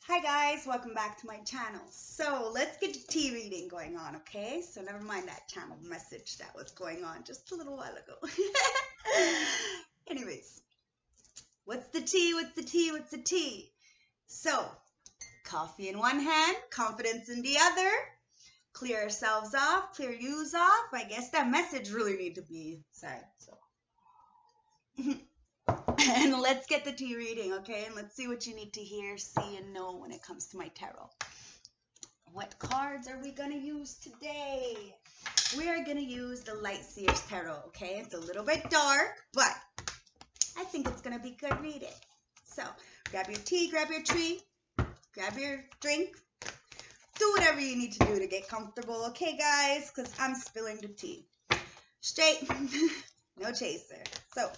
Hi guys, welcome back to my channel. So let's get the tea reading going on, okay? So never mind that channel message that was going on just a little while ago. Anyways, what's the tea? What's the tea? What's the tea? So, coffee in one hand, confidence in the other. Clear yourselves off, clear yous off. I guess that message really need to be said. So. And let's get the tea reading, okay? And let's see what you need to hear, see, and know when it comes to my tarot. What cards are we going to use today? We are going to use the Light Seers Tarot, okay? It's a little bit dark, but I think it's going to be good reading. So, grab your tea, grab your tree, grab your drink. Do whatever you need to do to get comfortable, okay, guys? Because I'm spilling the tea. Straight, no chaser. So,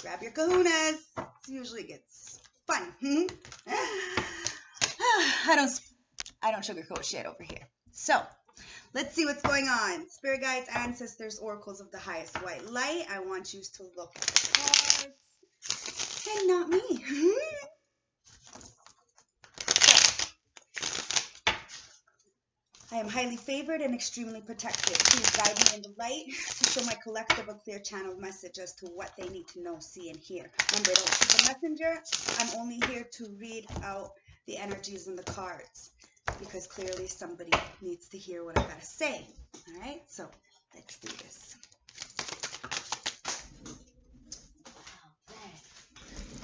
grab your kahunas. It usually gets fun. I don't sugarcoat shit over here. So, let's see what's going on. Spirit guides, ancestors, oracles of the highest white light. I want you to look at the cards. And not me. I am highly favored and extremely protected. Please guide me in the light to show my collective a clear channel of message as to what they need to know, see, and hear. Remember, don't be the messenger. I'm only here to read out the energies in the cards because clearly somebody needs to hear what I gotta say. All right, so let's do this.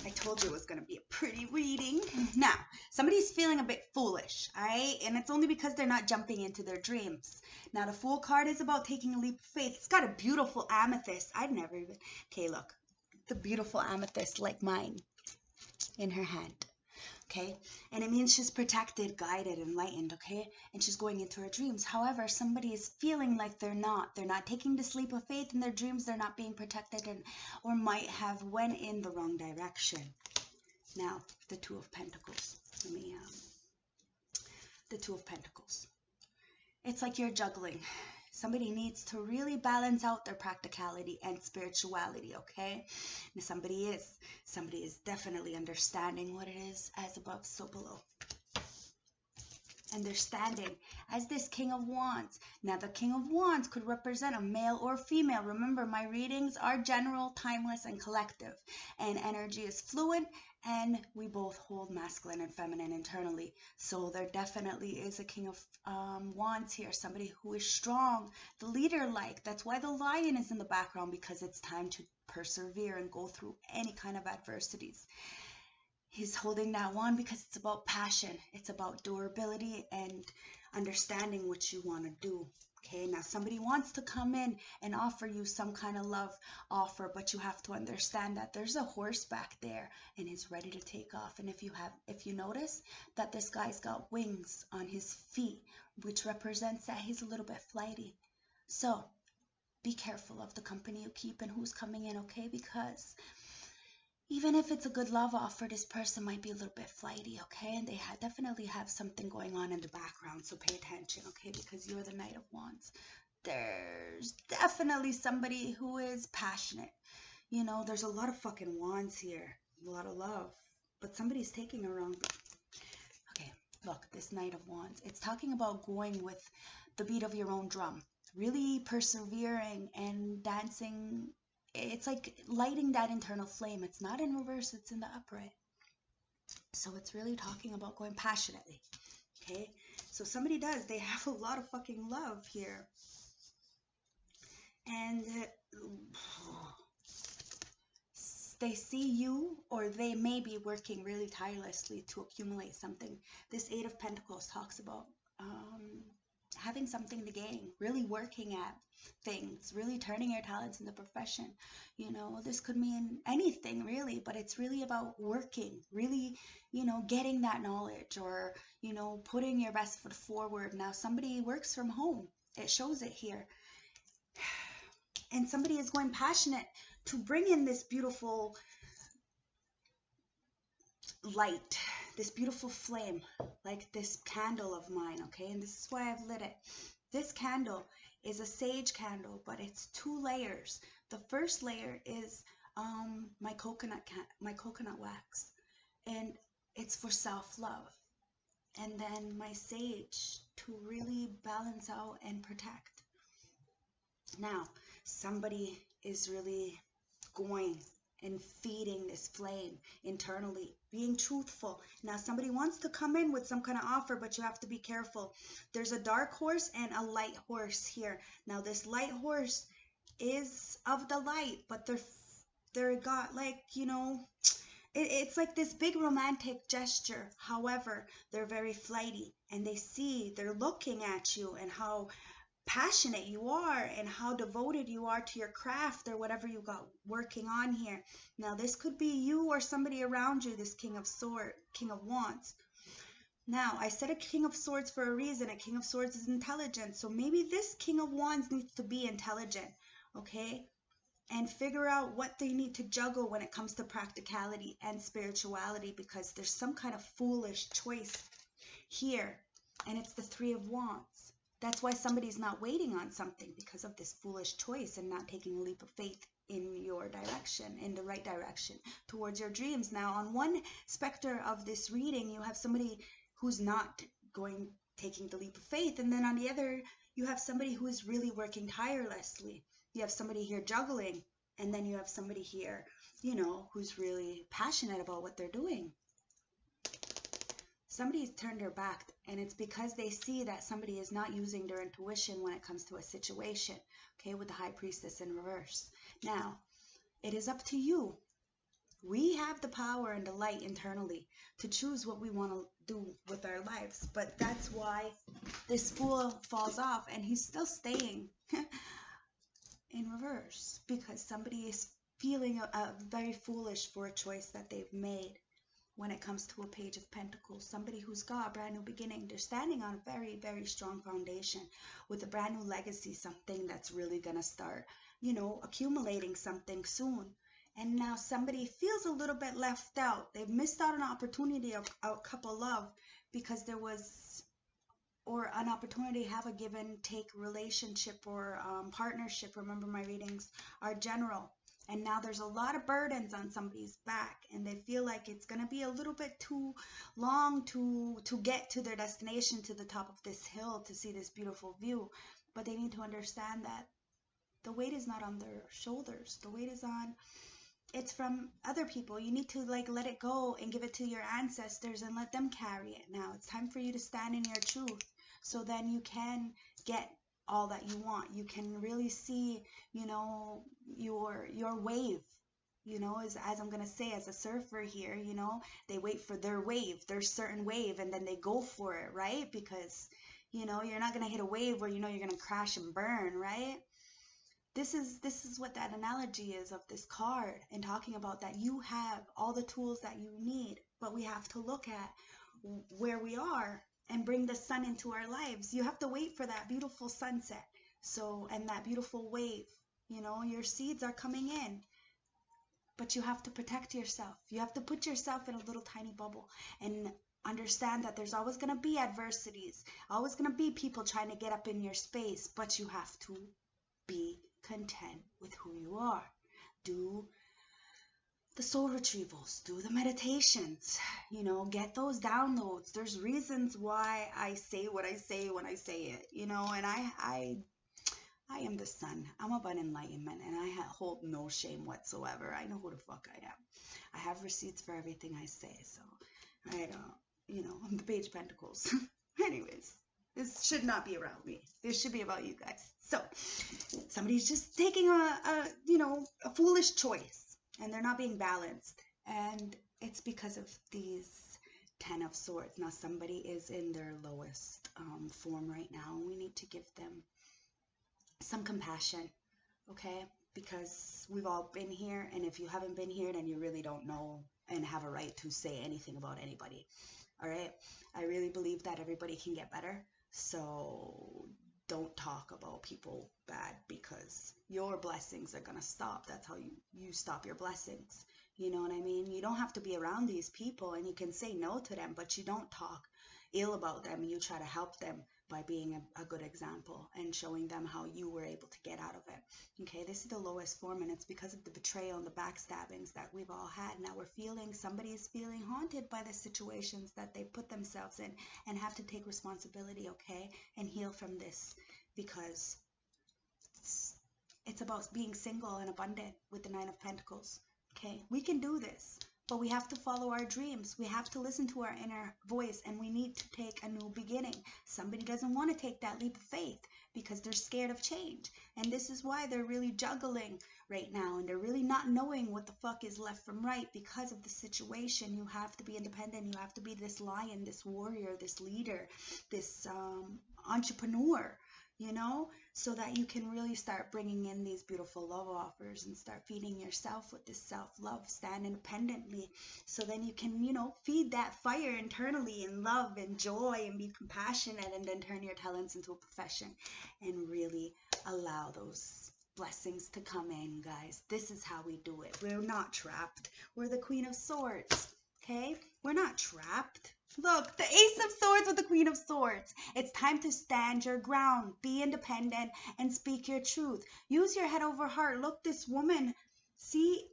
I told you it was going to be a pretty reading. Now, somebody's feeling a bit foolish, all right? And it's only because they're not jumping into their dreams. Now, the Fool card is about taking a leap of faith. It's got a beautiful amethyst. I'd never even... Okay, look. The beautiful amethyst like mine in her hand, okay? And it means she's protected, guided, enlightened, okay? And she's going into her dreams. However, somebody is feeling like they're not. They're not taking this leap of faith in their dreams. They're not being protected and or might have went in the wrong direction. Now, the Two of Pentacles. The Two of Pentacles. It's like you're juggling. Somebody needs to really balance out their practicality and spirituality, okay? And somebody is definitely understanding what it is, as above, so below. And they're standing as this King of Wands. Now, the King of Wands could represent a male or female. Remember, my readings are general, timeless, and collective. And energy is fluid, and we both hold masculine and feminine internally. So there definitely is a King of Wands here, somebody who is strong, the leader-like. That's why the lion is in the background, because it's time to persevere and go through any kind of adversities. He's holding that wand because it's about passion. It's about durability and understanding what you want to do. Okay, now somebody wants to come in and offer you some kind of love offer, but you have to understand that there's a horse back there and he's ready to take off. And if you notice that this guy's got wings on his feet, which represents that he's a little bit flighty. So be careful of the company you keep and who's coming in, okay? Because even if it's a good love offer, this person might be a little bit flighty, okay? And they definitely have something going on in the background, so pay attention, okay? Because you're the Knight of Wands. There's definitely somebody who is passionate. You know, there's a lot of fucking wands here, a lot of love, but somebody's taking a wrong... Okay, look, this Knight of Wands. It's talking about going with the beat of your own drum, really persevering and dancing. It's like lighting that internal flame. It's not in reverse, it's in the upright. So it's really talking about going passionately, okay? So somebody they have a lot of fucking love here. And they see you, or they may be working really tirelessly to accumulate something. This Eight of Pentacles talks about having something to gain, really working at things, really turning your talents into profession. You know, this could mean anything really, but it's really about working, really, you know, getting that knowledge, or, you know, putting your best foot forward. Now, somebody works from home. It shows it here. And somebody is going passionate to bring in this beautiful light, this beautiful flame, like this candle of mine, okay? And this is why I've lit it. This candle is a sage candle, but it's 2 layers. The first layer is my coconut wax, and it's for self-love. and then my Sage to really balance out and protect. Now, somebody is really going and feeding this flame internally, being truthful. Now, somebody wants to come in with some kind of offer, but you have to be careful. There's a dark horse and a light horse here. Now, this light horse is of the light, but they're got like, you know, it's like this big romantic gesture. However, they're very flighty, and they're looking at you and how passionate you are and how devoted you are to your craft or whatever you got working on here. Now, this could be you or somebody around you, this King of Wands. Now, I said a King of Swords for a reason. A King of Swords is intelligent. So maybe this King of Wands needs to be intelligent, okay? And figure out what they need to juggle when it comes to practicality and spirituality, because there's some kind of foolish choice here. And it's the Three of Wands. That's why somebody's not waiting on something, because of this foolish choice and not taking a leap of faith in your direction, in the right direction, towards your dreams. Now, on one specter of this reading, you have somebody who's not taking the leap of faith. And then on the other, you have somebody who is really working tirelessly. You have somebody here juggling. And then you have somebody here, you know, who's really passionate about what they're doing. Somebody's turned their back, and it's because they see that somebody is not using their intuition when it comes to a situation, okay, with the High Priestess in reverse. Now, it is up to you. We have the power and the light internally to choose what we want to do with our lives, but that's why this Fool falls off, and he's still staying in reverse, because somebody is feeling very foolish for a choice that they've made. When it comes to a Page of Pentacles, somebody who's got a brand new beginning, they're standing on a very, very strong foundation with a brand new legacy, something that's really going to start, you know, accumulating something soon. And now somebody feels a little bit left out. They've missed out on an opportunity of a couple love, because there was, or an opportunity to have a give and take relationship or partnership. Remember, my readings are general. And now there's a lot of burdens on somebody's back, and they feel like it's going to be a little bit too long to get to their destination, to the top of this hill, to see this beautiful view. But they need to understand that the weight is not on their shoulders. The weight is it's from other people. You need to like let it go and give it to your ancestors and let them carry it. Now it's time for you to stand in your truth, so then you can get all that you want. You can really see, you know, your wave, you know, as I'm going to say, as a surfer here, you know, they wait for their wave, their certain wave, and then they go for it, right? Because, you know, you're not going to hit a wave where you know you're going to crash and burn, right? This is what that analogy is of this card, and talking about that you have all the tools that you need, but we have to look at where we are and bring the sun into our lives. You have to wait for that beautiful sunset. So, and that beautiful wave, you know, your seeds are coming in, but you have to protect yourself. You have to put yourself in a little tiny bubble and understand that there's always going to be adversities, always going to be people trying to get up in your space, but you have to be content with who you are. Do the soul retrievals, do the meditations, you know, get those downloads. There's reasons why I say what I say when I say it, you know, and I am the sun. I'm about enlightenment, and I hold no shame whatsoever. I know who the fuck I am. I have receipts for everything I say, so I don't, you know, I'm the Page of Pentacles. Anyways, this should not be around me. This should be about you guys. So somebody's just taking a foolish choice, and they're not being balanced, and it's because of these 10 of Swords. Now somebody is in their lowest form right now, and we need to give them some compassion, okay? Because we've all been here, and if you haven't been here, then you really don't know and have a right to say anything about anybody. All right, I really believe that everybody can get better, so don't talk about people bad, because your blessings are gonna stop. That's how you stop your blessings. You know what I mean? You don't have to be around these people, and you can say no to them, but you don't talk ill about them. You try to help them by being a good example and showing them how you were able to get out of it. Okay, this is the lowest form, and it's because of the betrayal and the backstabbings that we've all had. Now somebody is feeling haunted by the situations that they put themselves in, and have to take responsibility, okay, and heal from this, because it's about being single and abundant with the Nine of Pentacles. Okay, we can do this, but we have to follow our dreams. We have to listen to our inner voice, and we need to take a new beginning. Somebody doesn't want to take that leap of faith because they're scared of change, and this is why they're really juggling right now, and they're really not knowing what the fuck is left from right because of the situation. You have to be independent. You have to be this lion, this warrior, this leader, this entrepreneur, you know, so that you can really start bringing in these beautiful love offers and start feeding yourself with this self-love. Stand independently, so then you can, you know, feed that fire internally and love and joy and be compassionate, and then turn your talents into a profession and really allow those blessings to come in, guys. This is how we do it. We're not trapped. We're the Queen of Swords, okay? We're not trapped. Look, the Ace of Swords with the Queen of Swords. It's time to stand your ground, be independent, and speak your truth. Use your head over heart. Look, this woman, see,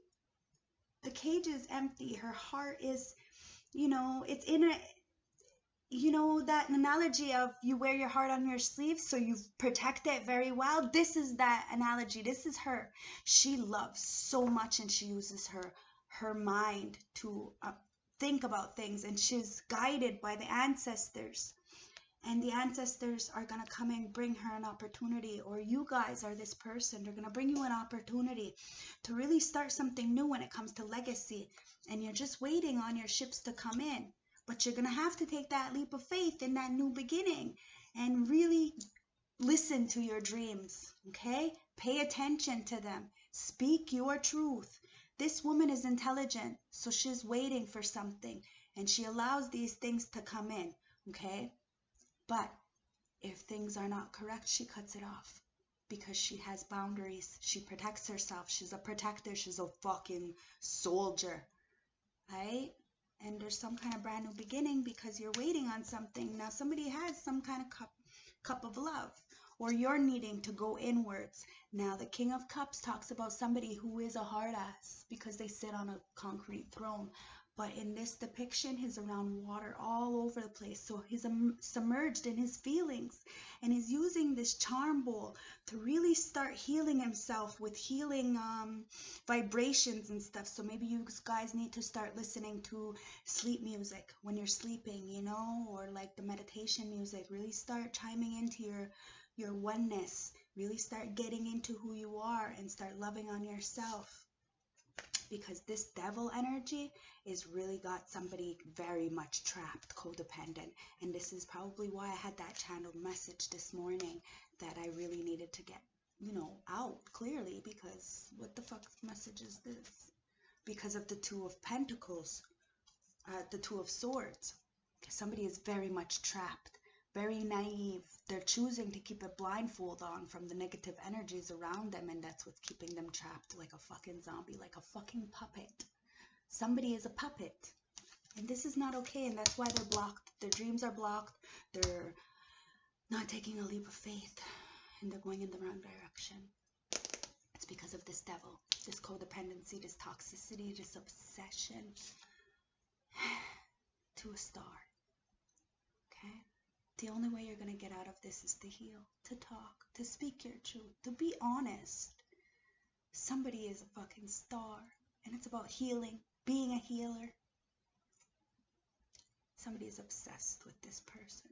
the cage is empty. Her heart is, you know, it's in a, you know, that analogy of you wear your heart on your sleeve, so you protect it very well. This is that analogy. This is her. She loves so much, and she uses her mind to think about things, and she's guided by the ancestors, and the ancestors are going to come and bring her an opportunity, or you guys are this person. They're going to bring you an opportunity to really start something new when it comes to legacy, and you're just waiting on your ships to come in, but you're going to have to take that leap of faith in that new beginning and really listen to your dreams, okay? Pay attention to them. Speak your truth. This woman is intelligent, so she's waiting for something, and she allows these things to come in, okay? But if things are not correct, she cuts it off because she has boundaries. She protects herself. She's a protector. She's a fucking soldier, right? And there's some kind of brand new beginning because you're waiting on something. Now somebody has some kind of cup of love, or you're needing to go inwards. Now the King of Cups talks about somebody who is a hard ass because they sit on a concrete throne. But in this depiction, he's around water all over the place. So he's submerged in his feelings, and he's using this charm bowl to really start healing himself with healing vibrations and stuff. So maybe you guys need to start listening to sleep music when you're sleeping, you know, or like the meditation music. Really start chiming into your oneness. Really start getting into who you are and start loving on yourself, because this devil energy is really got somebody very much trapped, codependent. And this is probably why I had that channeled message this morning that I really needed to get, you know, out clearly, because what the fuck message is this? Because of the Two of Pentacles, the Two of Swords. Somebody is very much trapped, very naive. They're choosing to keep a blindfold on from the negative energies around them, and that's what's keeping them trapped like a fucking zombie, like a fucking puppet. Somebody is a puppet, and this is not okay, and that's why they're blocked. Their dreams are blocked. They're not taking a leap of faith, and they're going in the wrong direction. It's because of this devil, this codependency, this toxicity, this obsession to a star. Okay? The only way you're going to get out of this is to heal, to talk, to speak your truth, to be honest. Somebody is a fucking star, and it's about healing, being a healer. Somebody is obsessed with this person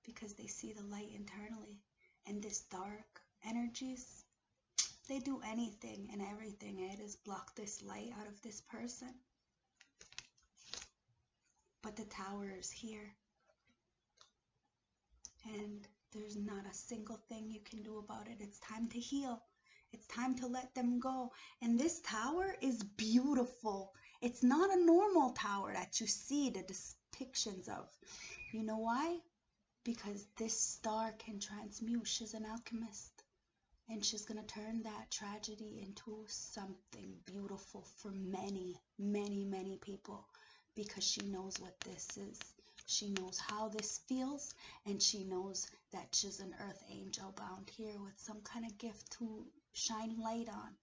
because they see the light internally, and this dark energies, they do anything and everything. It is block this light out of this person. But the tower is here, and there's not a single thing you can do about it. It's time to heal. It's time to let them go. And this tower is beautiful. It's not a normal tower that you see the depictions of. You know why? Because this star can transmute. She's an alchemist. And she's going to turn that tragedy into something beautiful for many, many, many people. Because she knows what this is. She knows how this feels, and she knows that she's an earth angel bound here with some kind of gift to shine light on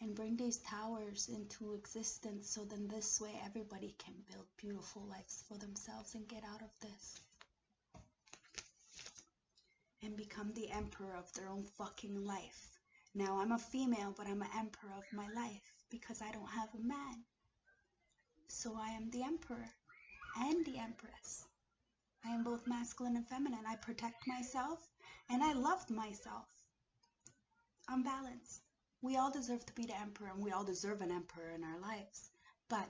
and bring these towers into existence, so then this way everybody can build beautiful lives for themselves and get out of this and become the emperor of their own fucking life. Now, I'm a female, but I'm an emperor of my life because I don't have a man. So I am the emperor and the empress. I am both masculine and feminine. I protect myself and I love myself. I'm balanced. We all deserve to be the emperor, and we all deserve an emperor in our lives. But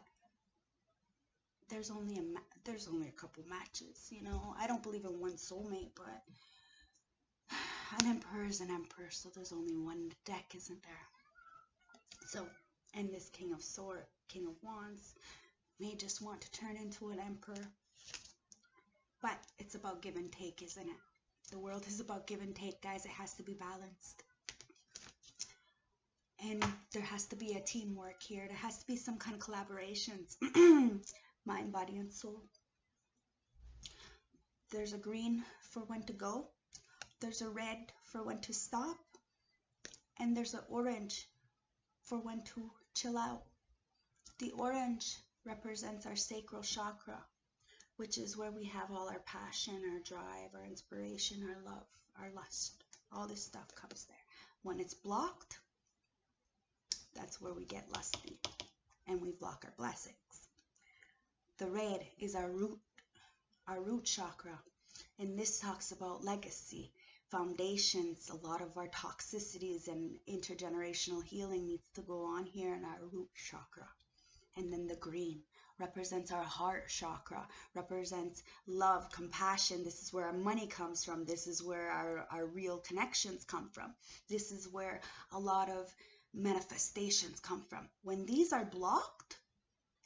there's only a couple matches, you know. I don't believe in one soulmate, but an emperor is an emperor, so there's only one deck, isn't there? So, and this King of Wands may just want to turn into an emperor. But it's about give and take, isn't it? The world is about give and take, guys. It has to be balanced. And there has to be a teamwork here. There has to be some kind of collaborations. Mind, body, and soul. There's a green for when to go. There's a red for when to stop. And there's an orange for when to chill out. The orange represents our sacral chakra, which is where we have all our passion, our drive, our inspiration, our love, our lust. All this stuff comes there. When it's blocked, that's where we get lusty and we block our blessings. The red is our root chakra, and this talks about legacy, foundations. A lot of our toxicities and intergenerational healing needs to go on here in our root chakra. And then the green represents our heart chakra, represents love, compassion. This is where our money comes from. This is where our real connections come from. This is where a lot of manifestations come from. When these are blocked,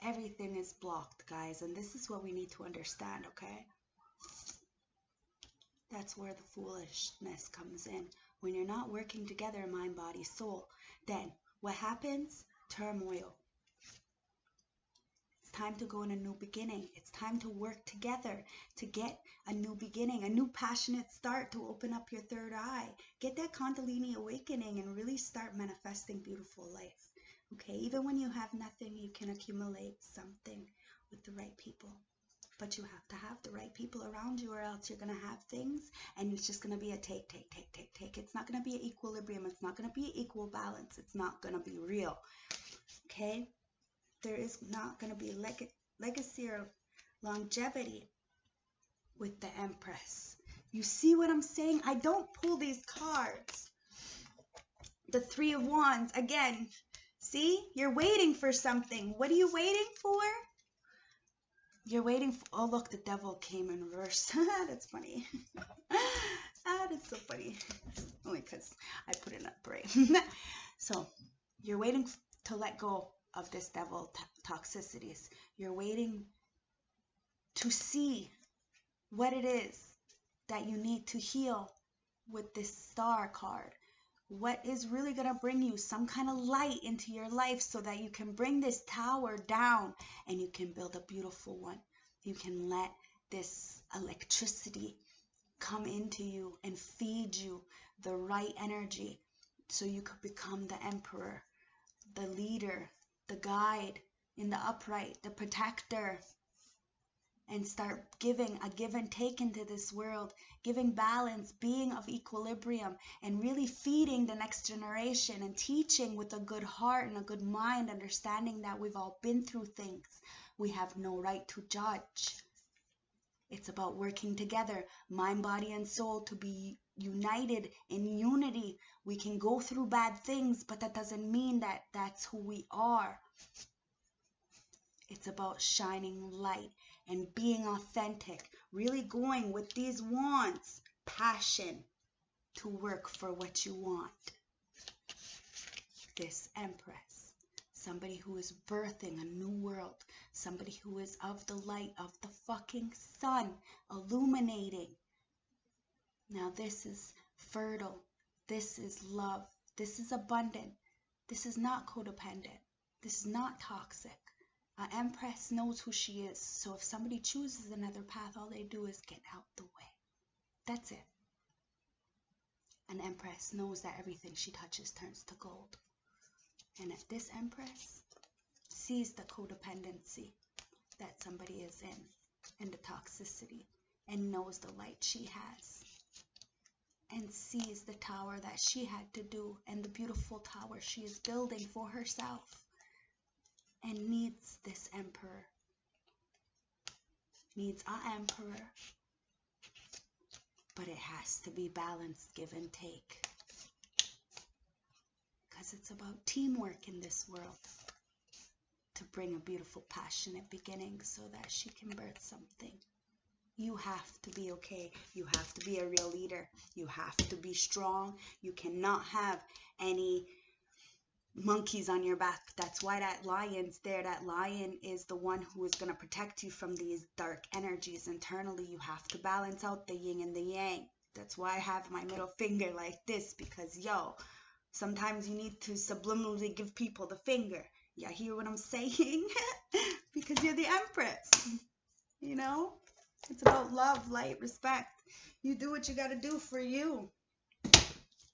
everything is blocked, guys, and this is what we need to understand, okay? That's where the foolishness comes in. When you're not working together, mind, body, soul, then what happens? Turmoil. It's time to go in a new beginning. It's time to work together to get a new beginning, a new passionate start, to open up your third eye. Get that Kundalini awakening and really start manifesting beautiful life. Okay, even when you have nothing, you can accumulate something with the right people. But you have to have the right people around you, or else you're going to have things and it's just going to be a take. It's not going to be an equilibrium. It's not going to be equal balance. It's not going to be real. Okay? There is not going to be legacy or longevity with the Empress. You see what I'm saying? I don't pull these cards. The Three of Wands, again, see? You're waiting for something. What are you waiting for? You're waiting for, oh look, the Devil came in reverse. That's funny. That is so funny. Only because I put in a brain. So, you're waiting to let go of this devil toxicities. You're waiting to see what it is that you need to heal with this Star card. What is really going to bring you some kind of light into your life so that you can bring this tower down and you can build a beautiful one. You can let this electricity come into you and feed you the right energy so you could become the emperor, the leader, the guide in the upright, the protector, and start giving a give and take into this world, giving balance, being of equilibrium, and really feeding the next generation and teaching with a good heart and a good mind, understanding that we've all been through things. We have no right to judge. It's about working together, mind, body, and soul, to be united in unity. We can go through bad things, but that doesn't mean that that's who we are. It's about shining light and being authentic, really going with these wands, passion to work for what you want. This Empress, somebody who is birthing a new world, somebody who is of the light of the fucking sun, illuminating. Now this is fertile, this is love, this is abundant, this is not codependent, this is not toxic. An empress knows who she is. So if somebody chooses another path, all they do is get out the way. That's it. An empress knows that everything she touches turns to gold. And if this empress sees the codependency that somebody is in, and the toxicity, and knows the light she has, and sees the tower that she had to do, and the beautiful tower she is building for herself, and needs this emperor, needs an emperor, but it has to be balanced, give and take, because it's about teamwork in this world to bring a beautiful, passionate beginning so that she can birth something. You have to be okay. You have to be a real leader. You have to be strong. You cannot have any monkeys on your back. That's why that lion's there. That lion is the one who is going to protect you from these dark energies internally. You have to balance out the yin and the yang. That's why I have my middle finger like this, because sometimes you need to subliminally give people the finger. Yeah, hear what I'm saying? Because you're the empress, It's about love, light, respect. You do what you got to do for you.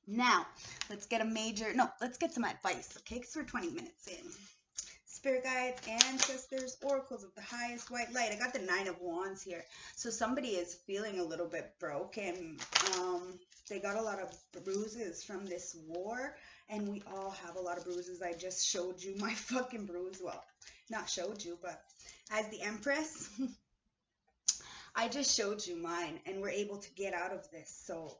Now, let's get some advice, okay? Because we're 20 minutes in. Spirit guides, ancestors, oracles of the highest white light. I got the 9 of Wands here. So somebody is feeling a little bit broken. They got a lot of bruises from this war. And we all have a lot of bruises. I just showed you my fucking bruise. Well, not showed you, but as the empress, I just showed you mine. And we're able to get out of this. So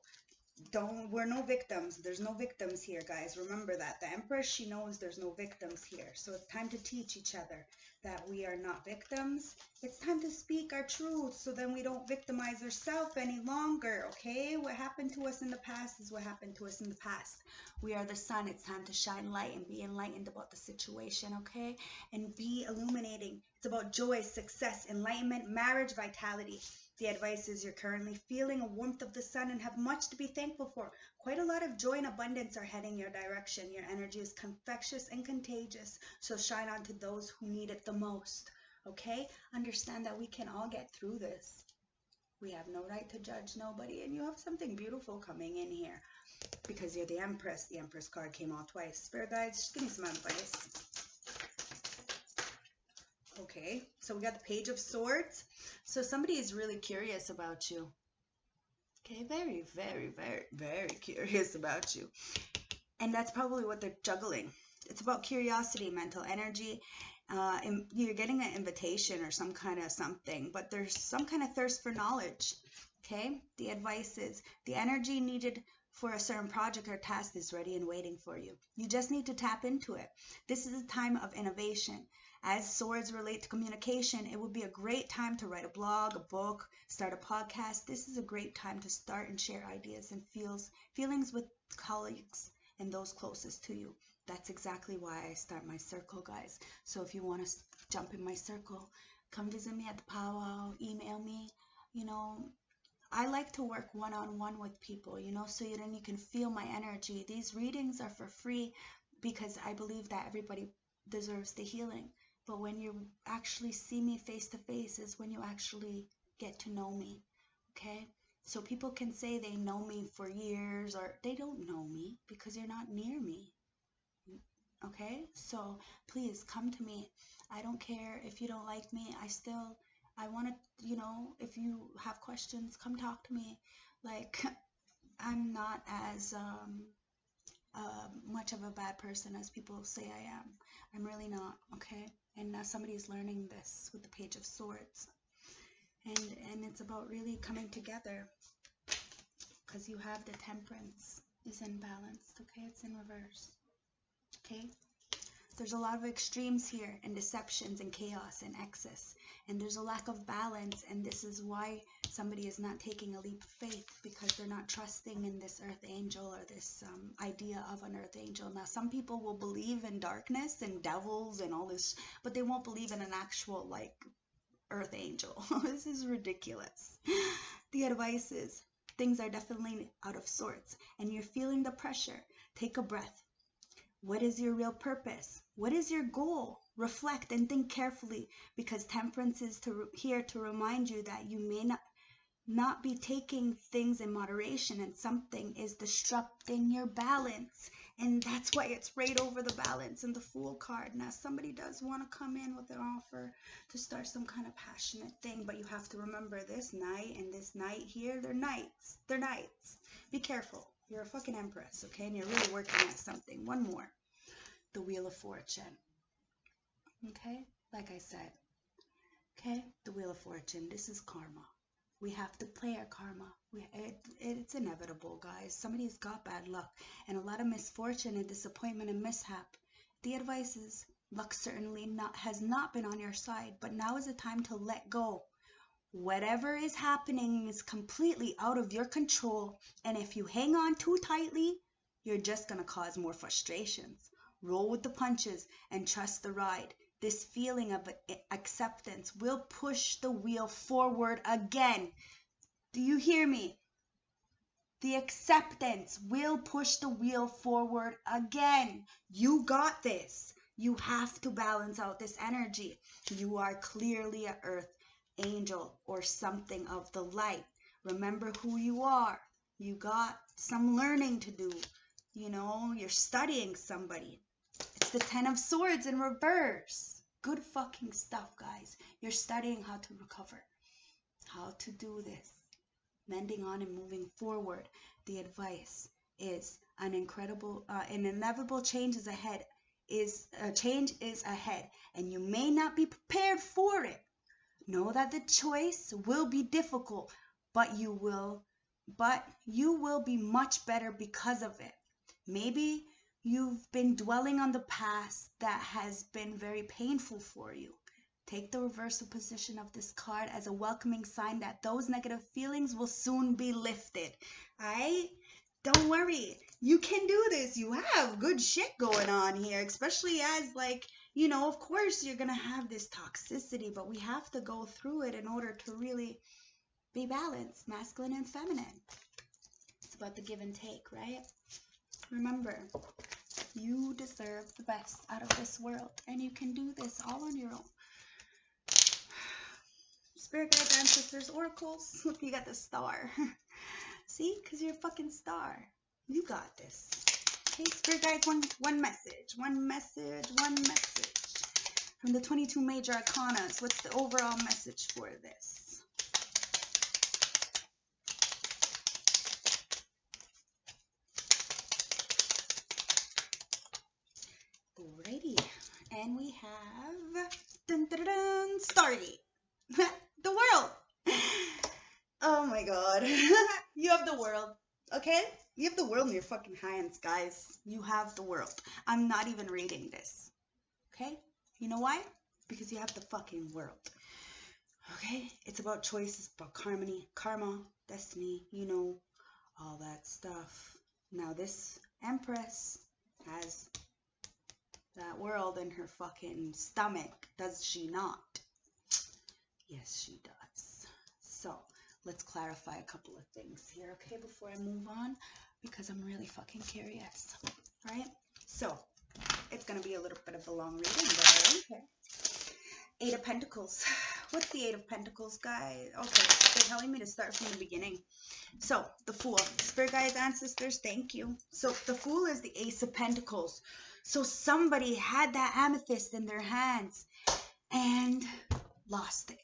we're no victims. There's no victims here, guys. Remember that. The empress, she knows there's no victims here. So it's time to teach each other that we are not victims. It's time to speak our truth so then we don't victimize ourselves any longer, okay? What happened to us in the past is what happened to us in the past. We are the sun. It's time to shine light and be enlightened about the situation, okay? And be illuminating. It's about joy, success, enlightenment, marriage, vitality. The advice is you're currently feeling a warmth of the sun and have much to be thankful for. Quite a lot of joy and abundance are heading your direction. Your energy is infectious and contagious, so shine on to those who need it the most, okay? Understand that we can all get through this. We have no right to judge nobody, and you have something beautiful coming in here because you're the empress. The empress card came out twice. Spirit guides, just give me some advice. Okay, so we got the Page of Swords. So somebody is really curious about you. Okay, very, very, very, very curious about you. And that's probably what they're juggling. It's about curiosity, mental energy. You're getting an invitation or some kind of something, but there's some kind of thirst for knowledge. Okay, the advice is the energy needed for a certain project or task is ready and waiting for you. You just need to tap into it. This is a time of innovation. As swords relate to communication, it would be a great time to write a blog, a book, start a podcast. This is a great time to start and share ideas and feelings with colleagues and those closest to you. That's exactly why I start my circle, guys. So if you want to jump in my circle, come visit me at the powwow, email me. I like to work one-on-one with people, so then you can feel my energy. These readings are for free because I believe that everybody deserves the healing. But when you actually see me face to face is when you actually get to know me, okay? So people can say they know me for years or they don't know me because you're not near me, okay? So please come to me. I don't care if you don't like me. I want to, if you have questions, come talk to me. Like, I'm not as much of a bad person as people say I am. I'm really not, okay? And now somebody is learning this with the Page of Swords. And it's about really coming together because you have the Temperance is imbalanced, okay? It's in reverse, okay? There's a lot of extremes here and deceptions and chaos and excess. And there's a lack of balance, and this is why somebody is not taking a leap of faith because they're not trusting in this earth angel or this idea of an earth angel. Now, some people will believe in darkness and devils and all this, but they won't believe in an actual, earth angel. This is ridiculous. The advice is things are definitely out of sorts, and you're feeling the pressure. Take a breath. What is your real purpose? What is your goal? reflect and think carefully, because Temperance is here to remind you that you may not be taking things in moderation, and something is disrupting your balance, and that's why it's right over the balance and the Fool card. Now somebody does want to come in with an offer to start some kind of passionate thing, but you have to remember this night and this night here, they're nights. Be careful. You're a fucking Empress, okay? And you're really working at something. One more. The Wheel of Fortune. Okay? Like I said. Okay? The Wheel of Fortune. This is karma. We have to play our karma. It's inevitable, guys. Somebody's got bad luck and a lot of misfortune and disappointment and mishap. The advice is, luck certainly has not been on your side, but now is the time to let go. Whatever is happening is completely out of your control, and if you hang on too tightly, you're just going to cause more frustrations. Roll with the punches and trust the ride. This feeling of acceptance will push the wheel forward again. Do you hear me? The acceptance will push the wheel forward again. You got this. You have to balance out this energy. You are clearly an earth angel or something of the light. Remember who you are. You got some learning to do. You know, you're studying somebody. It's the 10 of Swords in reverse. Good fucking stuff, guys. You're studying how to recover, how to do this. Mending on and moving forward. The advice is an inevitable change is ahead. Change is ahead, and you may not be prepared for it. Know that the choice will be difficult, but you will be much better because of it. Maybe you've been dwelling on the past that has been very painful for you. Take the reversal position of this card as a welcoming sign that those negative feelings will soon be lifted. Alright? Don't worry. You can do this. You have good shit going on here, especially as, like, you know, of course you're going to have this toxicity, but we have to go through it in order to really be balanced, masculine and feminine. It's about the give and take, right? Remember, you deserve the best out of this world, and you can do this all on your own. Spirit guides, ancestors, oracles. Look, you got the star. See? Because you're a fucking star. You got this. Okay, Spirit guides, one message. One message. From the 22 major arcanas, what's the overall message for this? Alrighty. And we have Stargate. The world. Oh my god. You have the world. Okay? You have the world in your fucking hands, guys. You have the world. I'm not even reading this. Okay? You know why? Because you have the fucking world. Okay? It's about choices, about karma, destiny, you know, all that stuff. Now this Empress has that world in her fucking stomach, does she not? Yes, she does. So, let's clarify a couple of things here, okay, before I move on, because I'm really fucking curious. Alright? So, it's going to be a little bit of a long reading, but okay. 8 of Pentacles. What's the 8 of Pentacles, guys? Okay, they're telling me to start from the beginning. So, the Fool. Spirit guides, ancestors, thank you. So, the Fool is the Ace of Pentacles. So, somebody had that amethyst in their hands and lost it.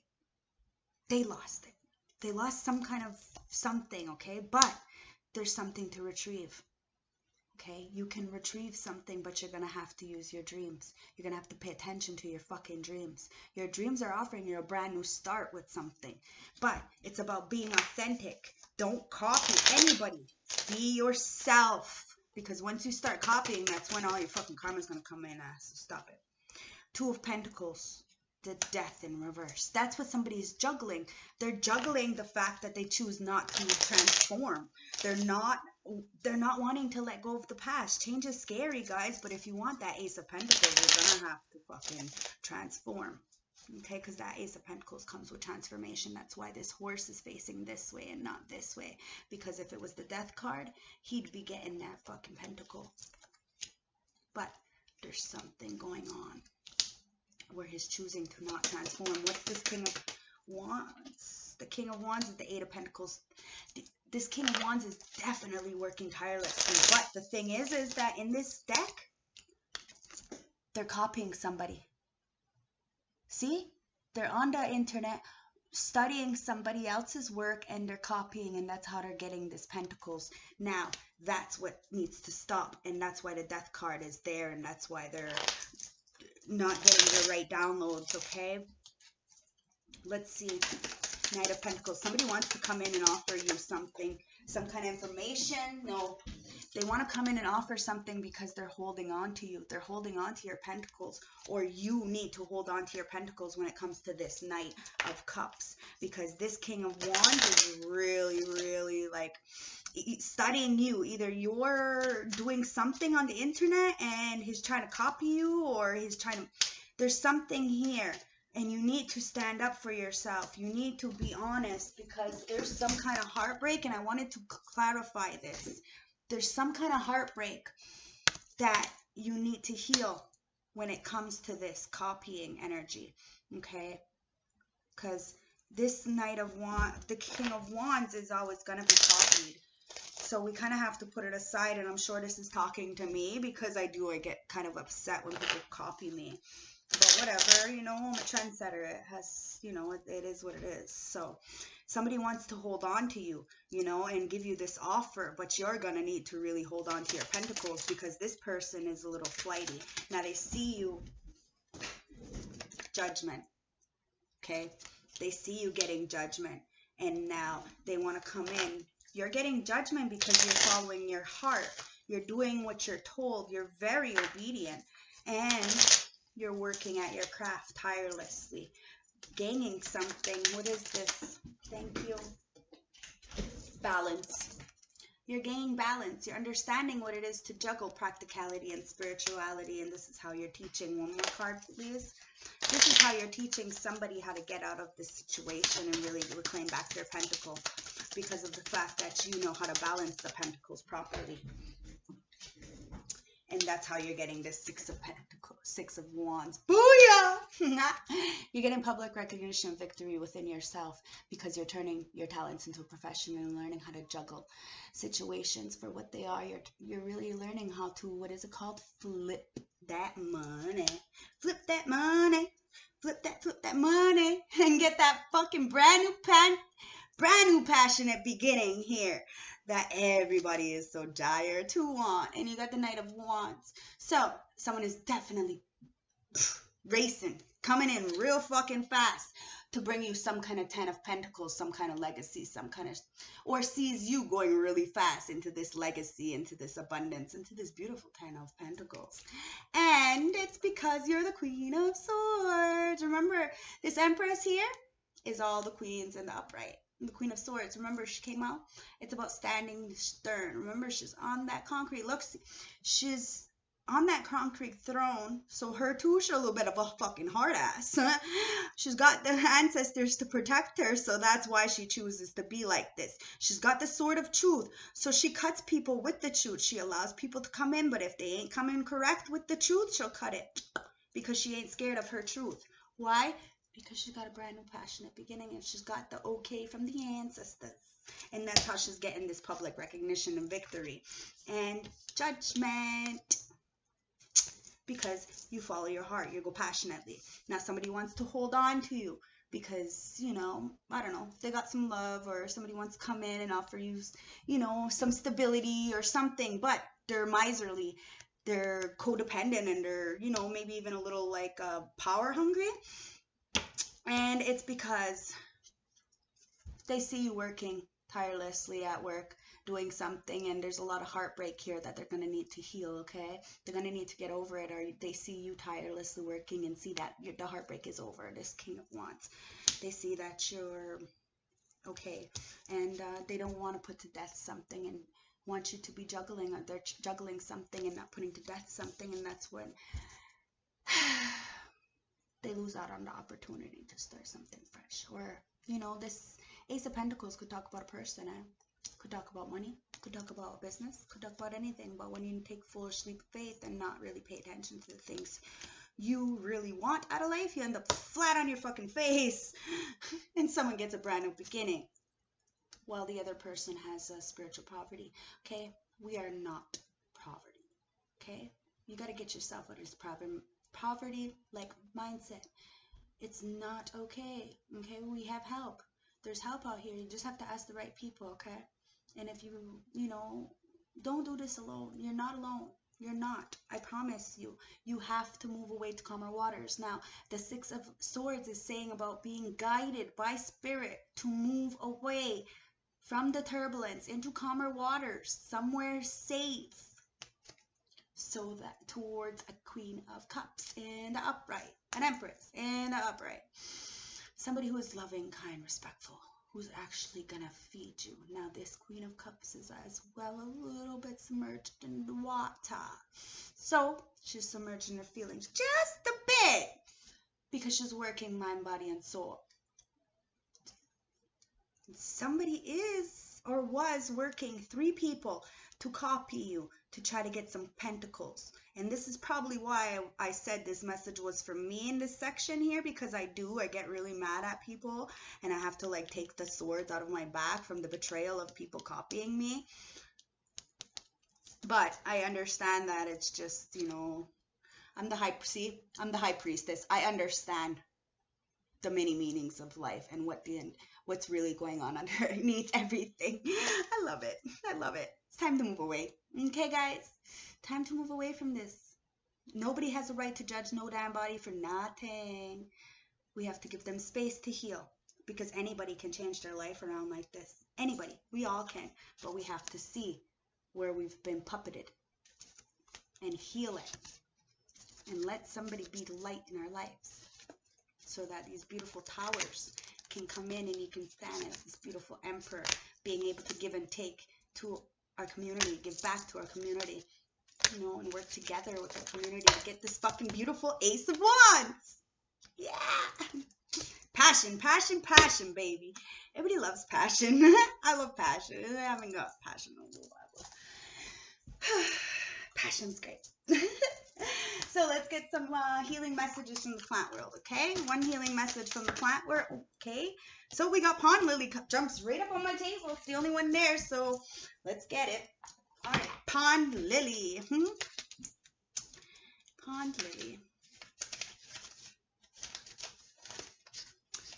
They lost it. They lost some kind of something, okay? But there's something to retrieve, okay? You can retrieve something, but you're going to have to use your dreams. You're going to have to pay attention to your fucking dreams. Your dreams are offering you a brand new start with something. But it's about being authentic. Don't copy anybody. Be yourself. Because once you start copying, that's when all your fucking karma is going to come in. So stop it. 2 of Pentacles. The Death in reverse. That's what somebody's juggling. They're juggling the fact that they choose not to transform. They're not wanting to let go of the past. Change is scary, guys, but if you want that Ace of Pentacles, you're gonna have to fucking transform. Okay, because that Ace of Pentacles comes with transformation. That's why this horse is facing this way and not this way. Because if it was the Death card, he'd be getting that fucking pentacle. But there's something going on. where he's choosing to not transform. What's this King of Wands? The King of Wands is the Eight of Pentacles. This King of Wands is definitely working tirelessly. But the thing is that in this deck, they're copying somebody. See? They're on the internet studying somebody else's work and they're copying, and that's how they're getting this Pentacles. Now, that's what needs to stop, and that's why the Death card is there, and that's why they're not getting the right downloads, okay? Let's see. Knight of Pentacles. Somebody wants to come in and offer you something, some kind of information. No, they want to come in and offer something because they're holding on to you. They're holding on to your Pentacles, or you need to hold on to your Pentacles when it comes to this Knight of Cups, because this King of Wands is really, really like studying you. Either you're doing something on the internet and he's trying to copy you, or he's trying to, there's something here. And you need to stand up for yourself. You need to be honest, because there's some kind of heartbreak, and I wanted to clarify this. There's some kind of heartbreak that you need to heal when it comes to this copying energy, okay? Because this Knight of Wands, the King of Wands, is always going to be copied. So we kind of have to put it aside, and I'm sure this is talking to me, because I get kind of upset when people copy me. But whatever, you know, I'm a trendsetter. It has, you know, it is what it is. So somebody wants to hold on to you, you know, and give you this offer, but you're going to need to really hold on to your Pentacles, because this person is a little flighty. Now they see you, judgment, okay? They see you getting judgment, and now they want to come in. You're getting judgment because you're following your heart. You're doing what you're told. You're very obedient, and you're working at your craft tirelessly, gaining something. What is this? Thank you. Balance. You're gaining balance. You're understanding what it is to juggle practicality and spirituality, and this is how you're teaching. One more card, please. This is how you're teaching somebody how to get out of this situation and really reclaim back their pentacle, because of the fact that you know how to balance the pentacles properly. And that's how you're getting this Six of Pentacles, Six of Wands. Booyah! You're getting public recognition and victory within yourself, because you're turning your talents into a profession and learning how to juggle situations for what they are. You're really learning how to, what is it called? Flip that money. Flip that money. Flip that money. And get that fucking brand new passionate beginning here that everybody is so dire to want. And you got the Knight of Wands. So someone is definitely racing, coming in real fucking fast to bring you some kind of 10 of Pentacles, some kind of legacy, some kind of, or sees you going really fast into this legacy, into this abundance, into this beautiful 10 of Pentacles. And it's because you're the Queen of Swords. Remember, this Empress here is all the queens in the upright. The Queen of Swords, remember, she came out. It's about standing stern. Remember, she's on that concrete. Look, she's on that concrete throne. So her too, she's a little bit of a fucking hard ass. She's got the ancestors to protect her, so that's why she chooses to be like this. She's got the sword of truth, so she cuts people with the truth. She allows people to come in, but if they ain't coming correct with the truth, she'll cut it, because she ain't scared of her truth. Why? Because she's got a brand new passionate beginning, and she's got the okay from the ancestors. And that's how she's getting this public recognition and victory. And judgment. Because you follow your heart. You go passionately. Now somebody wants to hold on to you because, you know, I don't know, they got some love, or somebody wants to come in and offer you, you know, some stability or something. But they're miserly. They're codependent, and they're, you know, maybe even a little like power hungry. And it's because they see you working tirelessly at work, doing something, and there's a lot of heartbreak here that they're going to need to heal, okay? They're going to need to get over it, or they see you tirelessly working and see that the heartbreak is over, this King of Wands. They see that you're okay, and they don't want to put to death something and want you to be juggling, or they're juggling something and not putting to death something, and that's when they lose out on the opportunity to start something fresh. Or, you know, this Ace of Pentacles could talk about a person, could talk about money, could talk about business, could talk about anything. But when you take foolish leap of faith and not really pay attention to the things you really want out of life, you end up flat on your fucking face and someone gets a brand new beginning while the other person has spiritual poverty. Okay, we are not poverty. Okay, you got to get yourself out of this poverty like mindset. It's not okay. Okay, we have help. There's help out here. You just have to ask the right people. Okay, and if you know, don't do this alone. You're not alone. You're not. I promise you. You have to move away to calmer waters. Now, the Six of Swords is saying about being guided by spirit to move away from the turbulence into calmer waters, somewhere safe. So that towards a Queen of Cups in the upright, an Empress in the upright. Somebody who is loving, kind, respectful, who's actually gonna feed you. Now this Queen of Cups is as well a little bit submerged in the water. So she's submerged in her feelings just a bit because she's working mind, body, and soul. Somebody is or was working 3 people to copy you, to try to get some pentacles. And this is probably why I said this message was for me in this section here, because I get really mad at people and I have to like take the swords out of my back from the betrayal of people copying me. But I understand that it's just, you know, I'm the high priestess. I understand the many meanings of life and what's really going on underneath everything. I love it. I love it. It's time to move away. Okay, guys? Time to move away from this. Nobody has a right to judge no damn body for nothing. We have to give them space to heal, because anybody can change their life around like this. Anybody. We all can. But we have to see where we've been puppeted and heal it and let somebody be the light in our lives, so that these beautiful towers can come in and you can stand as this beautiful emperor, being able to give and take to our community, give back to our community, you know, and work together with our community to get this fucking beautiful Ace of Wands. Yeah. Passion, passion, passion, baby. Everybody loves passion. I love passion. I haven't got passion in a little while. Passion's great. So let's get some healing messages from the plant world, okay? One healing message from the plant world, okay? So we got Pond Lily, jumps right up on my table. It's the only one there, so let's get it. All right, Pond Lily. Pond Lily.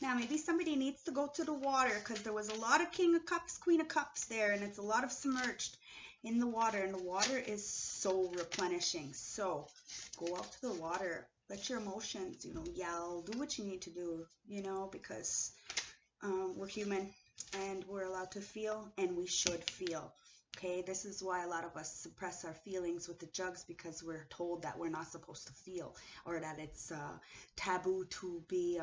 Now, maybe somebody needs to go to the water, because there was a lot of King of Cups, Queen of Cups there, and it's a lot of submerged in the water, and the water is so replenishing. So go out to the water, let your emotions, you know, yell, do what you need to do, you know, because we're human and we're allowed to feel, and we should feel. Okay, this is why a lot of us suppress our feelings with the jugs, because we're told that we're not supposed to feel, or that it's taboo to be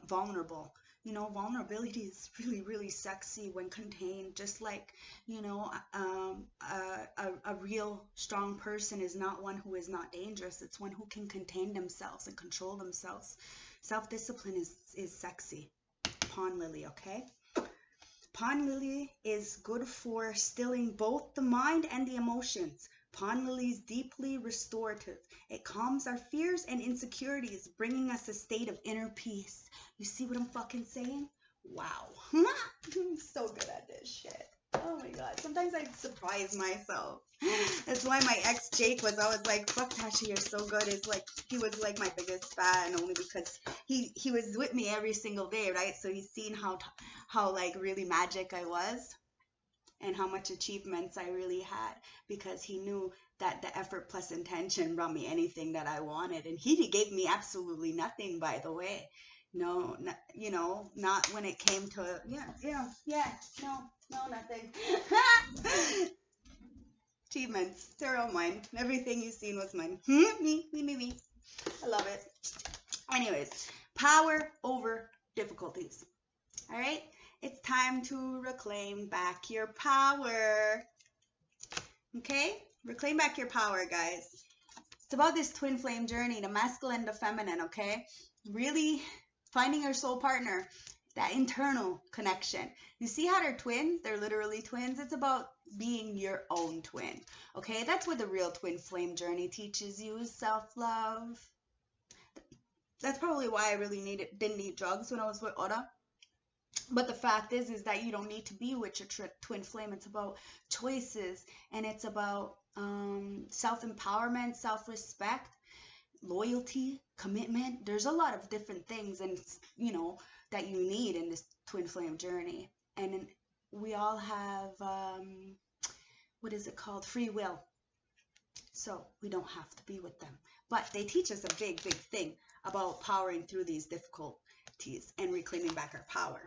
vulnerable. You know, vulnerability is really, really sexy when contained. Just like, you know, a real strong person is not one who is not dangerous. It's one who can contain themselves and control themselves. Self-discipline is sexy. Pond Lily, okay? Pond Lily is good for stilling both the mind and the emotions. Pond Lily is deeply restorative. It calms our fears and insecurities, bringing us a state of inner peace. You see what I'm fucking saying? Wow. I'm so good at this shit. Oh my god. Sometimes I surprise myself. That's why my ex Jake was always like, fuck Tasha, you're so good. It's like, he was like my biggest fan, only because he was with me every single day, right? So he's seen how like really magic I was, and how much achievements I really had, because he knew that the effort plus intention brought me anything that I wanted. And he gave me absolutely nothing, by the way. No, you know, not when it came to, no, nothing. Achievements, they're all mine. Everything you've seen was mine. Me. I love it. Anyways, power over difficulties. All right? It's time to reclaim back your power. Okay? Reclaim back your power, guys. It's about this twin flame journey, the masculine, the feminine, okay? Really finding your soul partner that internal connection. You see how they're twins? They're literally twins. It's about being your own twin. Okay, that's what the real twin flame journey teaches you, is self-love. That's probably why I really didn't need drugs when I was with Oda. But the fact is that you don't need to be with your twin flame. It's about choices, and it's about self-empowerment, self-respect, loyalty, commitment. There's a lot of different things, and that you need in this twin flame journey. And we all have what is it called, free will. So we don't have to be with them, but they teach us a big thing about powering through these difficulties and reclaiming back our power.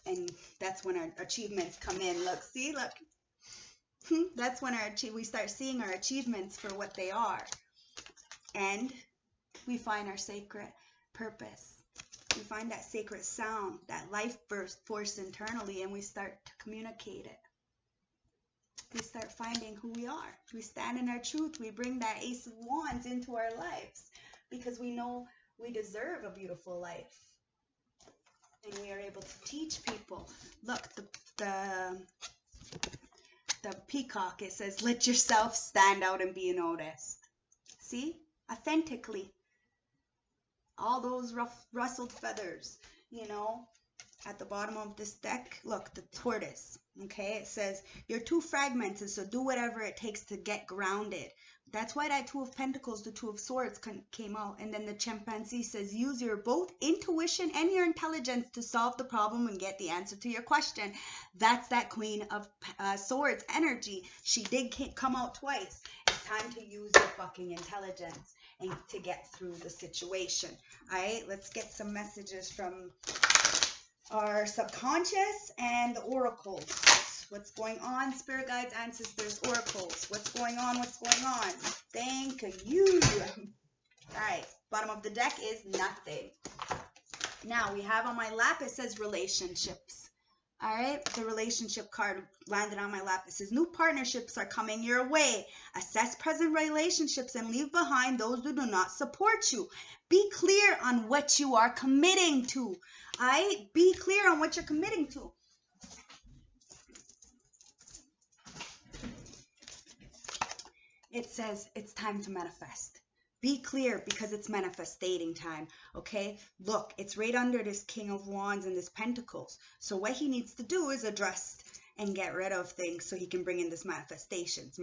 And that's when our achievements come in. Look, see, look. That's when we start seeing our achievements for what they are. And we find our sacred purpose. We find that sacred sound, that life force internally, and we start to communicate it. We start finding who we are. We stand in our truth. We bring that Ace of Wands into our lives because we know we deserve a beautiful life. And we are able to teach people. Look, the peacock, it says, let yourself stand out and be noticed. See? Authentically. All those rustled feathers, at the bottom of this deck. Look, the tortoise. Okay, it says, you're too fragmented, so do whatever it takes to get grounded. That's why that Two of Pentacles, the Two of Swords came out. And then the chimpanzee says, use your both intuition and your intelligence to solve the problem and get the answer to your question. That's that Queen of Swords energy. She did come out twice. It's time to use your fucking intelligence and to get through the situation. All right, let's get some messages from our subconscious and the oracles. What's going on? Spirit guides, ancestors, oracles. What's going on? What's going on? Thank you. All right. Bottom of the deck is nothing. Now we have on my lap, it says relationships. All right. The relationship card landed on my lap. It says new partnerships are coming your way. Assess present relationships and leave behind those who do not support you. Be clear on what you are committing to. All right. Be clear on what you're committing to. It says it's time to manifest. Be clear because it's manifestating time, okay? Look, it's right under this King of Wands and this Pentacles. So what he needs to do is address and get rid of things so he can bring in this manifestations.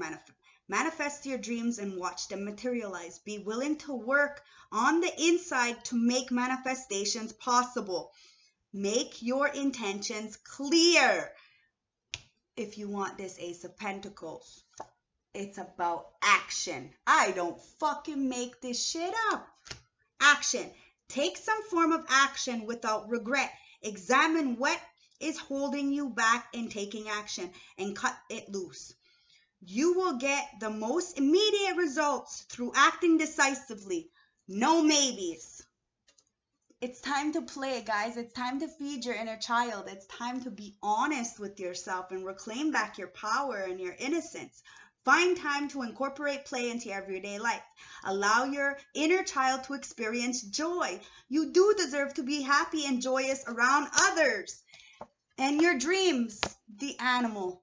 Manifest your dreams and watch them materialize. Be willing to work on the inside to make manifestations possible. Make your intentions clear if you want this Ace of Pentacles. It's about action. I don't fucking make this shit up. Action. Take some form of action without regret. Examine what is holding you back in taking action and cut it loose. You will get the most immediate results through acting decisively. No maybes. It's time to play, guys. It's time to feed your inner child. It's time to be honest with yourself and reclaim back your power and your innocence. Find time to incorporate play into your everyday life. Allow your inner child to experience joy. You do deserve to be happy and joyous around others. And your dreams, the animal.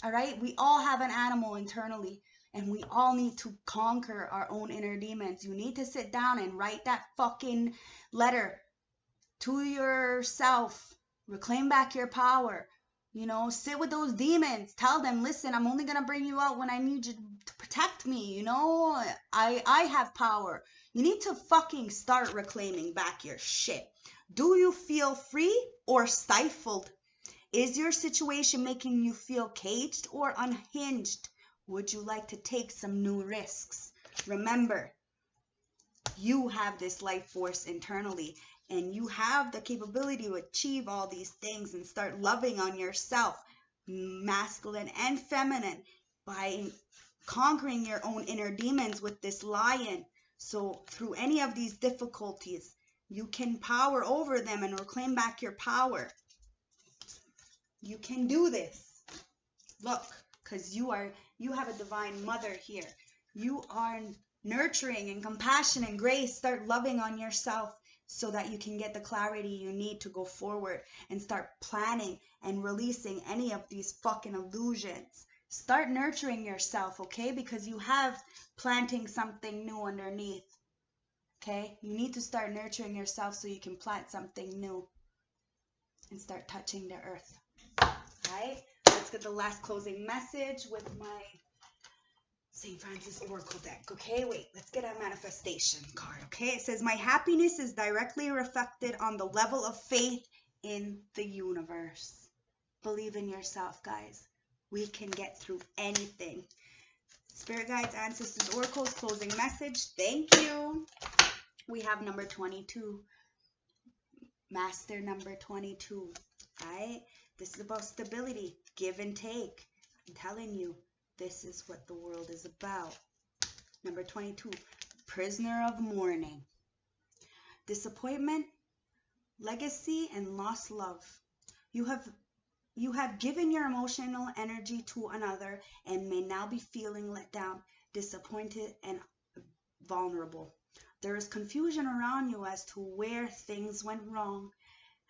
All right? We all have an animal internally. And we all need to conquer our own inner demons. You need to sit down and write that fucking letter to yourself. Reclaim back your power. Sit with those demons. Tell them, listen, I'm only going to bring you out when I need you to protect me. I have power. You need to fucking start reclaiming back your shit. Do you feel free or stifled? Is your situation making you feel caged or unhinged? Would you like to take some new risks? Remember, you have this life force internally. And you have the capability to achieve all these things and start loving on yourself, masculine and feminine, by conquering your own inner demons with this lion. So through any of these difficulties, you can power over them and reclaim back your power. You can do this. Look, because you have a divine mother here. You are nurturing and compassion and grace. Start loving on yourself. so that you can get the clarity you need to go forward and start planning and releasing any of these fucking illusions. Start nurturing yourself, okay? Because you have planting something new underneath, okay? You need to start nurturing yourself so you can plant something new and start touching the earth. All right? Let's get the last closing message with my St. Francis Oracle deck. Okay, wait, let's get a manifestation card. Okay, it says, my happiness is directly reflected on the level of faith in the universe. Believe in yourself, guys. We can get through anything. Spirit guides, ancestors, oracles, closing message. Thank you. We have number 22. Master number 22. Right? This is about stability, give and take. I'm telling you, this is what the world is about. Number 22, prisoner of mourning. Disappointment, legacy, and lost love. You have given your emotional energy to another and may now be feeling let down, disappointed, and vulnerable. There is confusion around you as to where things went wrong.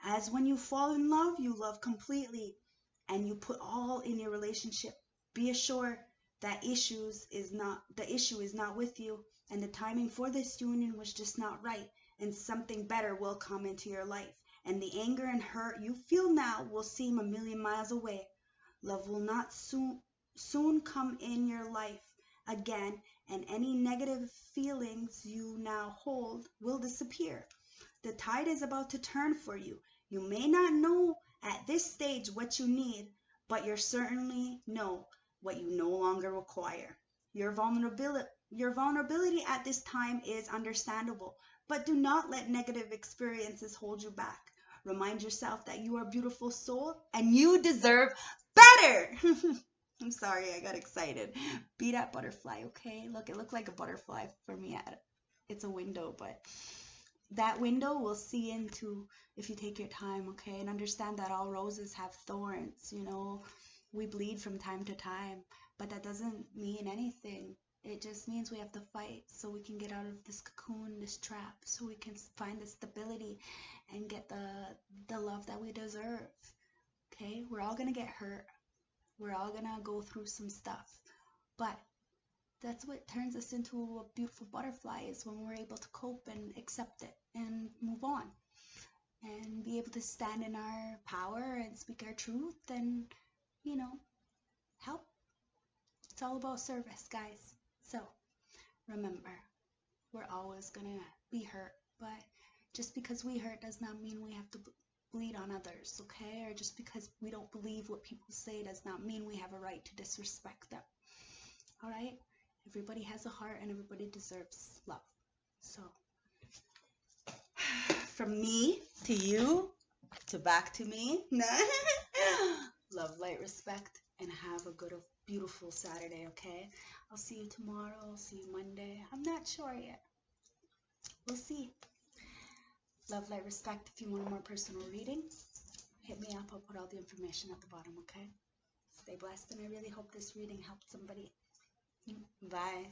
As when you fall in love, you love completely and you put all in your relationship. Be assured that the issue is not with you, and the timing for this union was just not right, and something better will come into your life. And the anger and hurt you feel now will seem a million miles away. Love will not soon come in your life again, and any negative feelings you now hold will disappear. The tide is about to turn for you. You may not know at this stage what you need, but you certainly know what you no longer require. Your vulnerability at this time is understandable, but do not let negative experiences hold you back. Remind yourself that you are a beautiful soul and you deserve better. I'm sorry, I got excited. Be that butterfly, okay? Look, it looked like a butterfly for me. It's a window, but that window will see into if you take your time, okay? And understand that all roses have thorns, you know. We bleed from time to time, but that doesn't mean anything. It just means we have to fight so we can get out of this cocoon, this trap, so we can find the stability and get the love that we deserve. Okay? We're all going to get hurt. We're all going to go through some stuff. But that's what turns us into a beautiful butterfly, is when we're able to cope and accept it and move on. And be able to stand in our power and speak our truth and, you know, help. It's all about service, guys. So, remember, we're always going to be hurt, but just because we hurt does not mean we have to bleed on others, okay? Or just because we don't believe what people say does not mean we have a right to disrespect them, all right? Everybody has a heart and everybody deserves love. So, from me to you to back to me, love, light, respect, and have a good, beautiful Saturday, okay? I'll see you tomorrow. I'll see you Monday. I'm not sure yet. We'll see. Love, light, respect. If you want a more personal reading, hit me up. I'll put all the information at the bottom, okay? Stay blessed, and I really hope this reading helped somebody. Bye.